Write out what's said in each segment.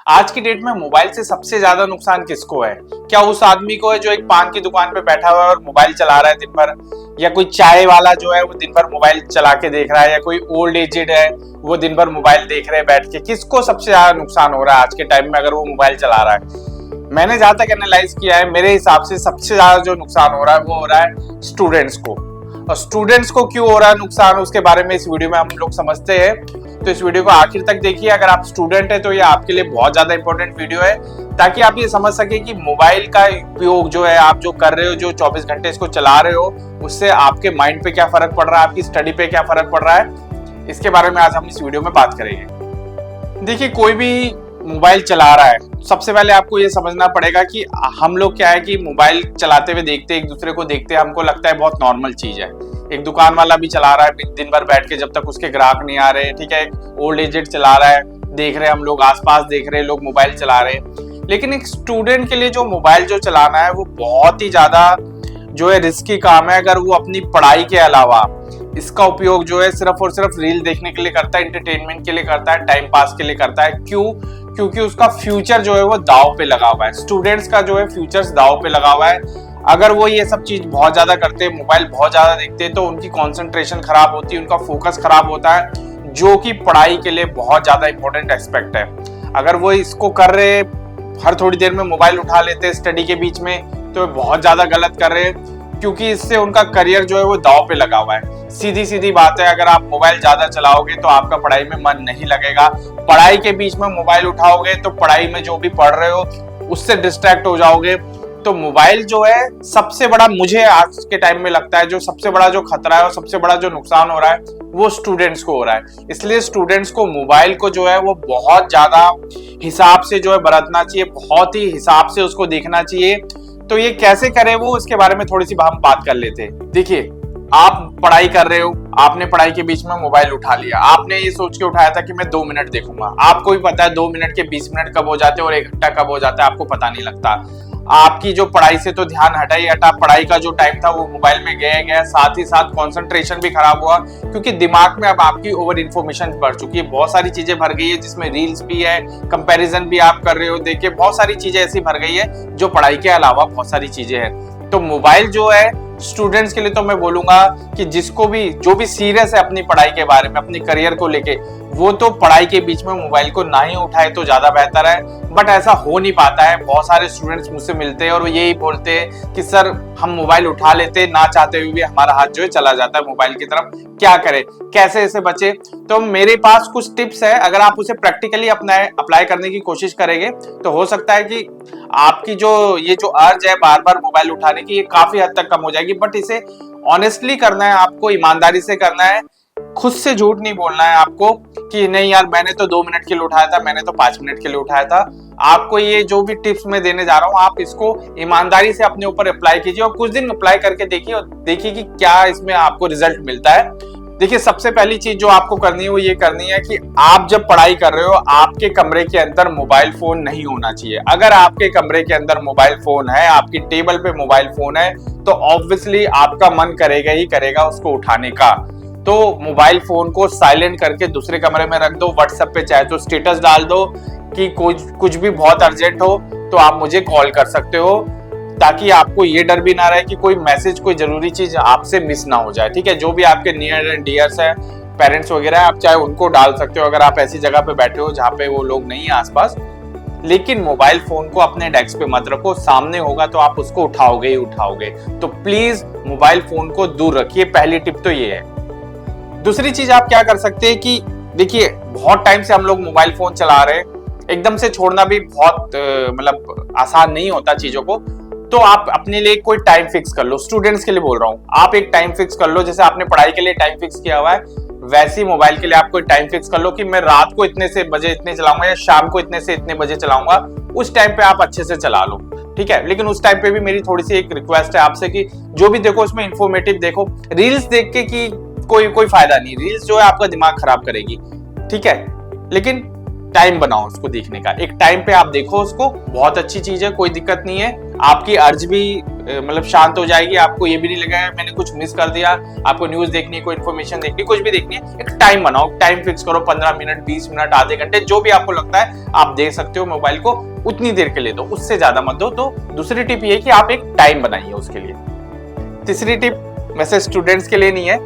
आज की डेट में मोबाइल से सबसे ज्यादा नुकसान किसको है? क्या उस आदमी को है जो एक पान की दुकान पे बैठा हुआ है और मोबाइल चला रहा है दिन भर, या कोई चाय वाला जो है वो दिन भर मोबाइल चला के देख रहा है, या कोई ओल्ड एजेड है वो दिन भर मोबाइल देख रहे हैं बैठ के? किसको सबसे ज्यादा नुकसान हो रहा है आज के टाइम में अगर वो मोबाइल चला रहा है? मैंने जहां तक एनालाइज किया है, मेरे हिसाब से सबसे ज्यादा जो नुकसान हो रहा है वो हो रहा है स्टूडेंट्स को। और स्टूडेंट्स को क्यों हो रहा है नुकसान, उसके बारे में इस वीडियो में हम लोग समझते हैं। तो इस वीडियो को आखिर तक देखिए। अगर आप स्टूडेंट है तो ये आपके लिए बहुत ज्यादा इंपॉर्टेंट वीडियो है, ताकि आप ये समझ सके कि मोबाइल का उपयोग जो है आप जो कर रहे हो, जो 24 घंटे इसको चला रहे हो, उससे आपके माइंड पे क्या फर्क पड़ रहा है, आपकी स्टडी पे क्या फर्क पड़ रहा है, इसके बारे में आज हम इस वीडियो में बात करेंगे। देखिए, कोई भी मोबाइल चला रहा है, सबसे पहले आपको ये समझना पड़ेगा कि हम लोग क्या है कि मोबाइल चलाते हुए देखते, एक दूसरे को देखते, हमको लगता है बहुत नॉर्मल चीज है। एक दुकान वाला भी चला रहा है दिन भर बैठ के, जब तक उसके ग्राहक नहीं आ रहे, ठीक है। एक ओल्ड एजेड चला रहा है, देख रहे हैं हम लोग, आसपास देख रहे हैं लोग मोबाइल चला रहे हैं। लेकिन एक स्टूडेंट के लिए जो मोबाइल जो चलाना है वो बहुत ही ज्यादा जो है रिस्की काम है। अगर वो अपनी पढ़ाई के अलावा इसका उपयोग जो है सिर्फ और सिर्फ रील देखने के लिए करता है, एंटरटेनमेंट के लिए करता है, टाइम पास के लिए करता है, क्यों? क्योंकि उसका फ्यूचर जो है वो दांव पे लगा हुआ है। स्टूडेंट्स का जो है फ्यूचर दांव पे लगा हुआ है। अगर वो ये सब चीज बहुत ज्यादा करते हैं, मोबाइल बहुत ज्यादा देखते हैं, तो उनकी कंसंट्रेशन खराब होती है, उनका फोकस खराब होता है, जो कि पढ़ाई के लिए बहुत ज्यादा इंपॉर्टेंट एस्पेक्ट है। अगर वो इसको कर रहे, हर थोड़ी देर में मोबाइल उठा लेते हैं स्टडी के बीच में, तो बहुत ज्यादा गलत कर रहे हैं, क्योंकि इससे उनका करियर जो है वो दांव पे लगा हुआ है। सीधी सीधी बात है, अगर आप मोबाइल ज्यादा चलाओगे तो आपका पढ़ाई में मन नहीं लगेगा। पढ़ाई के बीच में मोबाइल उठाओगे तो पढ़ाई में जो भी पढ़ रहे हो उससे डिस्ट्रैक्ट हो जाओगे। तो मोबाइल जो है सबसे बड़ा, मुझे आज के टाइम में लगता है, जो सबसे बड़ा जो खतरा है और सबसे बड़ा जो नुकसान हो रहा है वो स्टूडेंट्स को हो रहा है। इसलिए स्टूडेंट्स को मोबाइल को जो है वो बहुत ज्यादा हिसाब से जो है बरतना चाहिए, बहुत ही हिसाब से उसको देखना चाहिए। तो ये कैसे करें वो, इसके बारे में थोड़ी सी हम बात कर लेते हैं। देखिए, आप पढ़ाई कर रहे हो, आपने पढ़ाई के बीच में मोबाइल उठा लिया, आपने ये सोच के उठाया था कि मैं 2 मिनट देखूंगा। आपको भी पता है 2 मिनट के 20 मिनट कब हो जाते हैं और 1 घंटा कब हो जाता है, आपको पता नहीं लगता। आपकी जो पढ़ाई से तो ध्यान हटा ही हटा, पढ़ाई का जो टाइम था वो मोबाइल में गया, साथ ही साथ कंसंट्रेशन भी खराब हुआ, क्योंकि दिमाग में अब आपकी ओवर इन्फॉर्मेशन बढ़ चुकी है, बहुत सारी चीजें भर गई है, जिसमें रील्स भी है, कंपैरिजन भी आप कर रहे हो, देखिए बहुत सारी चीजें ऐसी भर गई है जो पढ़ाई के अलावा बहुत सारी चीजें हैं। तो मोबाइल जो है स्टूडेंट्स के लिए तो मैं बोलूंगा कि जिसको भी, जो भी सीरियस है अपनी पढ़ाई के बारे में, अपनी करियर को लेके, वो तो पढ़ाई के बीच में मोबाइल को ना ही उठाए तो ज्यादा बेहतर है। बट ऐसा हो नहीं पाता है। बहुत सारे स्टूडेंट्स मुझसे मिलते हैं और वो यही बोलते हैं कि सर हम मोबाइल उठा लेते हैं, ना चाहते हुए भी हमारा हाथ जो है चला जाता है मोबाइल की तरफ, क्या करें, कैसे इसे बचे? तो मेरे पास कुछ टिप्स है, अगर आप उसे प्रैक्टिकली अप्लाई करने की कोशिश करेंगे तो हो सकता है कि आपकी जो ये जो अर्ज है बार बार मोबाइल उठाने की, ये काफी हद तक कम हो जाएगी। बट इसे ऑनेस्टली करना है आपको, ईमानदारी से करना है, खुद से झूठ नहीं बोलना है आपको कि नहीं यार मैंने तो 2 मिनट के लिए उठाया था, मैंने तो 5 मिनट के लिए उठाया था। आपको ये जो भी टिप्स मैं देने जा रहा हूँ, आप इसको ईमानदारी से अपने ऊपर अप्लाई कीजिए और कुछ दिन अप्लाई करके देखिए और देखिए कि क्या इसमें आपको रिजल्ट मिलता है। देखिए, सबसे पहली चीज जो आपको करनी है वो ये करनी है कि आप जब पढ़ाई कर रहे हो, आपके कमरे के अंदर मोबाइल फोन नहीं होना चाहिए। अगर आपके कमरे के अंदर मोबाइल फोन है, आपकी टेबल पे मोबाइल फोन है, तो ऑब्वियसली आपका मन करेगा ही करेगा उसको उठाने का। तो मोबाइल फोन को साइलेंट करके दूसरे कमरे में रख दो। व्हाट्सएप पे चाहे तो स्टेटस डाल दो कि कुछ भी बहुत अर्जेंट हो तो आप मुझे कॉल कर सकते हो, ताकि आपको ये डर भी ना रहे कि कोई मैसेज, कोई जरूरी चीज आपसे मिस ना हो जाए, ठीक है। जो भी आपके नियर एंड डियर्स है, पेरेंट्स वगैरह, आप चाहे उनको डाल सकते हो अगर आप ऐसी जगह पे बैठे हो जहाँ पे वो लोग नहीं है आसपास। लेकिन मोबाइल फोन को अपने डेस्क पे मत रखो, सामने होगा तो आप उसको उठाओगे ही उठाओगे। तो प्लीज मोबाइल फोन को दूर रखिए, पहली टिप तो ये है। दूसरी चीज आप क्या कर सकते हैं कि देखिए, बहुत टाइम से हम लोग मोबाइल फोन चला रहे हैं, एकदम से छोड़ना भी बहुत मतलब आसान नहीं होता चीजों को। तो आप अपने लिए कोई टाइम फिक्स कर लो, स्टूडेंट्स के लिए बोल रहा हूँ, आप एक टाइम फिक्स कर लो। जैसे आपने पढ़ाई के लिए टाइम फिक्स किया हुआ है, वैसे ही मोबाइल के लिए आप कोई टाइम फिक्स कर लो कि मैं रात को इतने से बजे इतने चलाऊंगा या शाम को इतने से इतने बजे चलाऊंगा। उस टाइम पे आप अच्छे से चला लो, ठीक है। लेकिन उस टाइम पे भी मेरी थोड़ी सी एक रिक्वेस्ट है आपसे कि जो भी देखो उसमें इंफॉर्मेटिव देखो। रील्स देख के कि कोई फायदा नहीं, रील्स जो है आपका दिमाग खराब करेगी, ठीक है। लेकिन टाइम बनाओ उसको देखने का, एक टाइम पे आप देखो उसको, बहुत अच्छी चीज है, कोई दिक्कत नहीं है। आपकी अर्ज भी मतलब शांत हो जाएगी, आपको ये भी नहीं लगेगा मैंने कुछ मिस कर दिया। आपको न्यूज देखनी है, कोई इन्फॉर्मेशन देखनी, कुछ भी देखनी है, एक टाइम बनाओ, टाइम फिक्स करो, 15 मिनट, 20 मिनट, आधे घंटे, जो भी आपको लगता है आप देख सकते हो मोबाइल को, उतनी देर के लिए दो, उससे ज्यादा मत दो। तो दूसरी टिप ये कि आप एक टाइम बनाइए उसके लिए। तीसरी टिप वैसे स्टूडेंट्स के लिए नहीं है,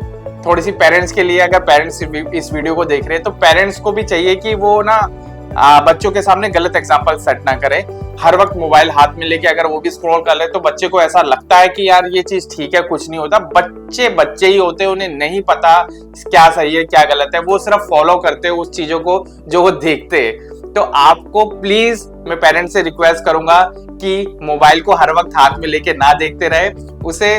थोड़ी सी पेरेंट्स के लिए। अगर पेरेंट्स इस वीडियो को देख रहे हैं तो पेरेंट्स को भी चाहिए कि वो ना बच्चों के सामने गलत एग्जांपल सेट ना करें। हर वक्त मोबाइल हाथ में लेके अगर वो भी स्क्रॉल कर ले तो बच्चे को ऐसा लगता है कि यार ये चीज ठीक है, कुछ नहीं होता। बच्चे बच्चे ही होते हैं, उन्हें नहीं पता क्या सही है क्या गलत है, वो सिर्फ फॉलो करते हैं उस चीजों को जो वो देखते हैं। तो आपको प्लीज मैं पेरेंट्स से रिक्वेस्ट करूंगा कि मोबाइल को हर वक्त हाथ में लेके ना देखते रहे, उसे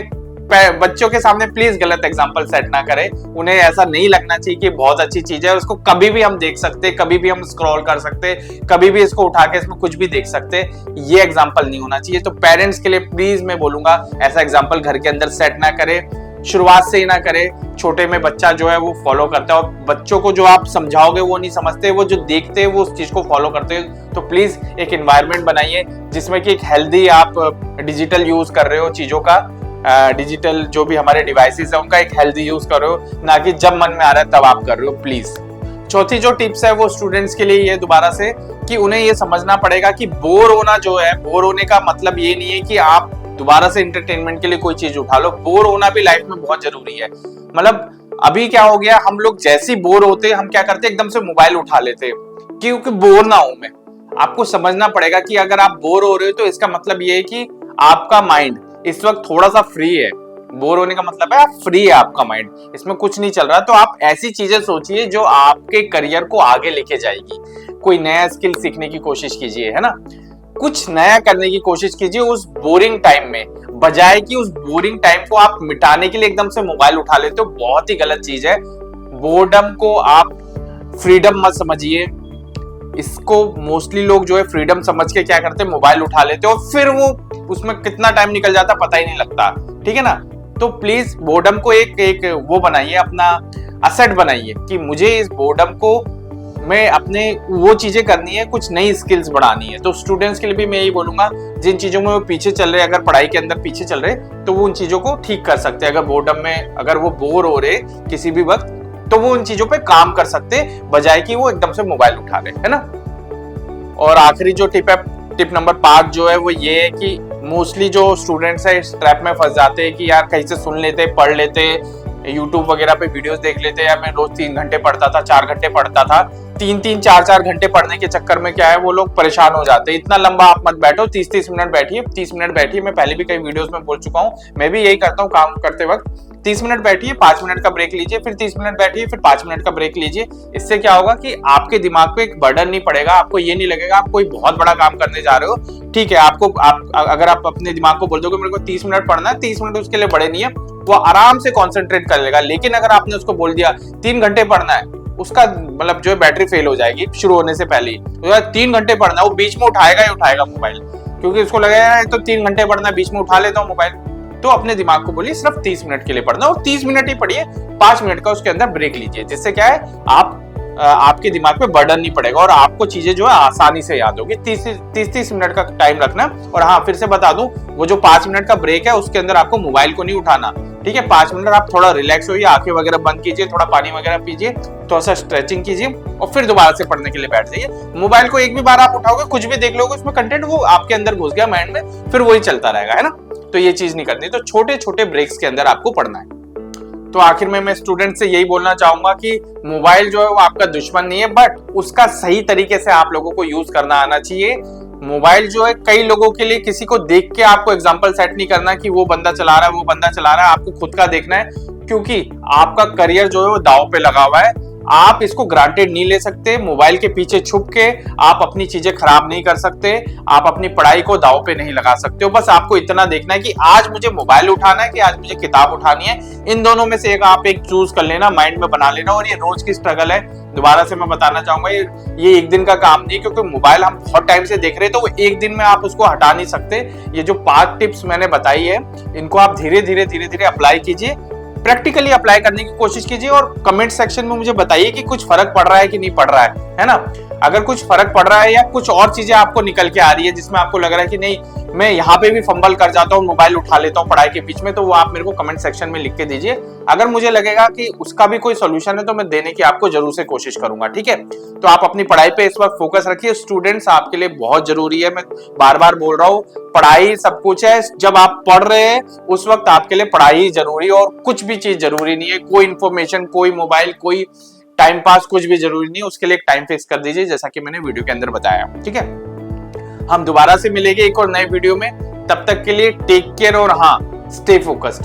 बच्चों के सामने प्लीज गलत एग्जांपल सेट ना करें। उन्हें ऐसा नहीं लगना चाहिए कि बहुत अच्छी चीज है, उसको कभी भी हम देख सकते, कभी भी हम स्क्रॉल कर सकते, कभी भी इसको उठा के इसमें कुछ भी देख सकते। ये एग्जांपल नहीं होना चाहिए। तो पेरेंट्स के लिए प्लीज मैं बोलूंगा ऐसा एग्जांपल घर के अंदर सेट ना करें, शुरुआत से ही ना करें। छोटे में बच्चा जो है वो फॉलो करता है, और बच्चों को जो आप समझाओगे वो नहीं समझते, वो जो देखते हैं वो उस चीज को फॉलो करते हैं। तो प्लीज एक एनवायरनमेंट बनाइए जिसमें कि एक हेल्दी आप डिजिटल यूज कर रहे हो चीजों का, डिजिटल जो भी हमारे डिवाइसेस है उनका एक हेल्दी यूज करो, ना कि जब मन में आ रहा है तब आप कर रहे हो प्लीज। चौथी जो टिप्स है वो स्टूडेंट्स के लिए ये दोबारा से कि उन्हें ये समझना पड़ेगा कि बोर होना जो है, बोर होने का मतलब ये नहीं है कि आप दोबारा से एंटरटेनमेंट के लिए कोई चीज उठा लो। बोर होना भी लाइफ में बहुत जरूरी है। मतलब अभी क्या हो गया, हम लोग जैसे ही बोर होते हम क्या करते एकदम से मोबाइल उठा लेते क्योंकि बोर ना हूं मैं। आपको समझना पड़ेगा कि अगर आप बोर हो रहे हो तो इसका मतलब ये है कि आपका माइंड इस वक्त थोड़ा सा फ्री है। बोर होने का मतलब है आप फ्री है, आपका माइंड, इसमें कुछ नहीं चल रहा। तो आप ऐसी चीजें सोचिए जो आपके करियर को आगे लेके जाएगी। कोई नया स्किल सीखने की कोशिश कीजिए, है ना, कुछ नया करने की कोशिश कीजिए उस बोरिंग टाइम में, बजाय कि उस बोरिंग टाइम को आप मिटाने के लिए एकदम से मोबाइल उठा लेते हो। बहुत ही गलत चीज है। बोर्डम को आप फ्रीडम मत समझिए। इसको मोस्टली लोग जो है फ्रीडम समझ के क्या करते हैं, मोबाइल उठा लेते हो, फिर वो उसमें कितना टाइम निकल जाता पता ही नहीं लगता। ठीक है ना। तो प्लीज बोर्डम को एक वो बनाइए, अपना असेट बनाइए कि मुझे इस बोर्डम को मैं अपने वो चीजें करनी है, कुछ नई स्किल्स बढ़ानी है। तो स्टूडेंट्स के लिए भी मैं यही बोलूंगा, जिन चीजों में वो पीछे चल रहे, अगर पढ़ाई के अंदर पीछे चल रहे तो वो उन चीजों को ठीक कर सकते हैं। अगर बोर्डम में अगर वो बोर हो रहे किसी भी वक्त तो वो उन चीजों पे काम कर सकते, बजाय कि वो एकदम से मोबाइल उठा ले, है ना। और आखिरी जो टिप है, टिप नंबर 5 जो है वो ये है कि मोस्टली जो स्टूडेंट्स है इस ट्रैप में फंस जाते हैं कि यार कहीं से सुन लेते, पढ़ लेते, यूट्यूब वगैरह पे वीडियोस देख लेते। या मैं रोज 3 घंटे पढ़ता था, 4 घंटे पढ़ता था, 3-3, 4-4 घंटे पढ़ने के चक्कर में क्या है वो लोग परेशान हो जाते हैं। इतना लंबा आप मत बैठो, 30-30 मिनट बैठिए, 30 मिनट बैठिए। मैं पहले भी कई वीडियोस में बोल चुका हूँ, मैं भी यही करता हूँ काम करते वक्त। 30 मिनट बैठिए, 5 मिनट का ब्रेक लीजिए, फिर 30 मिनट बैठिए, फिर 5 मिनट का ब्रेक लीजिए। इससे क्या होगा कि आपके दिमाग पे एक बर्डन नहीं पड़ेगा, आपको ये नहीं लगेगा आप कोई बहुत बड़ा काम करने जा रहे हो। ठीक है, अगर आप अपने दिमाग को बोल दोगे मेरे को 30 मिनट पढ़ना है, 30 मिनट उसके लिए बड़े नहीं है, वो आराम से कॉन्सेंट्रेट कर लेगा। लेकिन अगर आपने उसको बोल दिया 3 घंटे पढ़ना है, उसका मतलब जो है बैटरी फेल हो जाएगी शुरू होने से पहले ही। तो 3 घंटे पढ़ना है, वो बीच में उठाएगा ही उठाएगा मोबाइल, क्योंकि उसको लगेगा तो 3 घंटे पढ़ना है, बीच में उठा लेता हूँ मोबाइल। तो अपने दिमाग को बोलिए सिर्फ 30 मिनट के लिए पढ़ना, और 30 मिनट ही पढ़िए, 5 मिनट का उसके अंदर ब्रेक लीजिए, जिससे क्या है आपके दिमाग पे बर्डन नहीं पड़ेगा और आपको चीजें जो है आसानी से याद होगी। 30 मिनट का टाइम रखना। और हाँ, फिर से बता दूं, वो जो 5 मिनट का ब्रेक है उसके अंदर आपको मोबाइल को नहीं उठाना। ठीक है, 5 मिनट आप थोड़ा रिलैक्स होइए, आंखें वगैरह बंद कीजिए, थोड़ा पानी वगैरह पीजिए, थोड़ा सा स्ट्रेचिंग कीजिए और फिर दोबारा से पढ़ने के लिए बैठ जाइए। मोबाइल को एक भी बार आप उठाओगे, कुछ भी देख लोगे, उसमें कंटेंट वो आपके अंदर घुस गया माइंड में, फिर वही चलता रहेगा, है ना। तो ये चीज नहीं करनी। तो छोटे छोटे ब्रेक्स के अंदर आपको पढ़ना है। तो आखिर में मैं स्टूडेंट से यही बोलना चाहूंगा कि मोबाइल जो है वो आपका दुश्मन नहीं है, बट उसका सही तरीके से आप लोगों को यूज करना आना चाहिए। मोबाइल जो है कई लोगों के लिए, किसी को देख के आपको एग्जांपल सेट नहीं करना कि वो बंदा चला रहा है, वो बंदा चला रहा है, आपको खुद का देखना है, क्योंकि आपका करियर जो है वो दांव पे लगा हुआ है। आप इसको ग्रांटेड नहीं ले सकते। मोबाइल के पीछे छुप के आप अपनी चीजें खराब नहीं कर सकते, आप अपनी पढ़ाई को दांव पे नहीं लगा सकते हो। बस आपको इतना देखना है कि आज मुझे मोबाइल उठाना है कि आज मुझे किताब उठानी है। इन दोनों में से एक आप एक चूज कर लेना, माइंड में बना लेना। और ये रोज की स्ट्रगल है, दोबारा से मैं बताना चाहूंगा, ये एक दिन का काम नहीं, क्योंकि मोबाइल हम बहुत टाइम से देख रहे हैं, तो वो एक दिन में आप उसको हटा नहीं सकते। ये जो 5 टिप्स मैंने बताई है, इनको आप धीरे धीरे अप्लाई कीजिए, प्रैक्टिकली अप्लाई करने की कोशिश कीजिए और कमेंट सेक्शन में मुझे बताइए कि कुछ फर्क पड़ रहा है कि नहीं पड़ रहा है ना। अगर कुछ फर्क पड़ रहा है या कुछ और चीजें आपको निकल के आ रही है जिसमें आपको लग रहा है कि नहीं मैं यहाँ पे भी फंबल कर जाता हूँ, मोबाइल उठा लेता हूँ पढ़ाई के बीच में, तो वो आप मेरे को कमेंट सेक्शन में लिख के दीजिए। अगर मुझे लगेगा कि उसका भी कोई सोल्यूशन है तो मैं देने की आपको जरूर से कोशिश करूंगा, ठीक है। तो आप अपनी पढ़ाई पे इस वक्त फोकस रखिए। स्टूडेंट्स आपके लिए बहुत जरूरी है, मैं बार बार बोल रहा हूँ, पढ़ाई सब कुछ है। जब आप पढ़ रहे हैं उस वक्त आपके लिए पढ़ाई जरूरी है और कुछ भी चीज जरूरी नहीं है। कोई इंफॉर्मेशन, कोई मोबाइल, कोई टाइम पास कुछ भी जरूरी नहीं है। उसके लिए एक टाइम फिक्स कर दीजिए जैसा कि मैंने वीडियो के अंदर बताया, ठीक है। हम दोबारा से मिलेंगे एक और नए वीडियो में, तब तक के लिए टेक केयर और हाँ, स्टे फोकस्ड।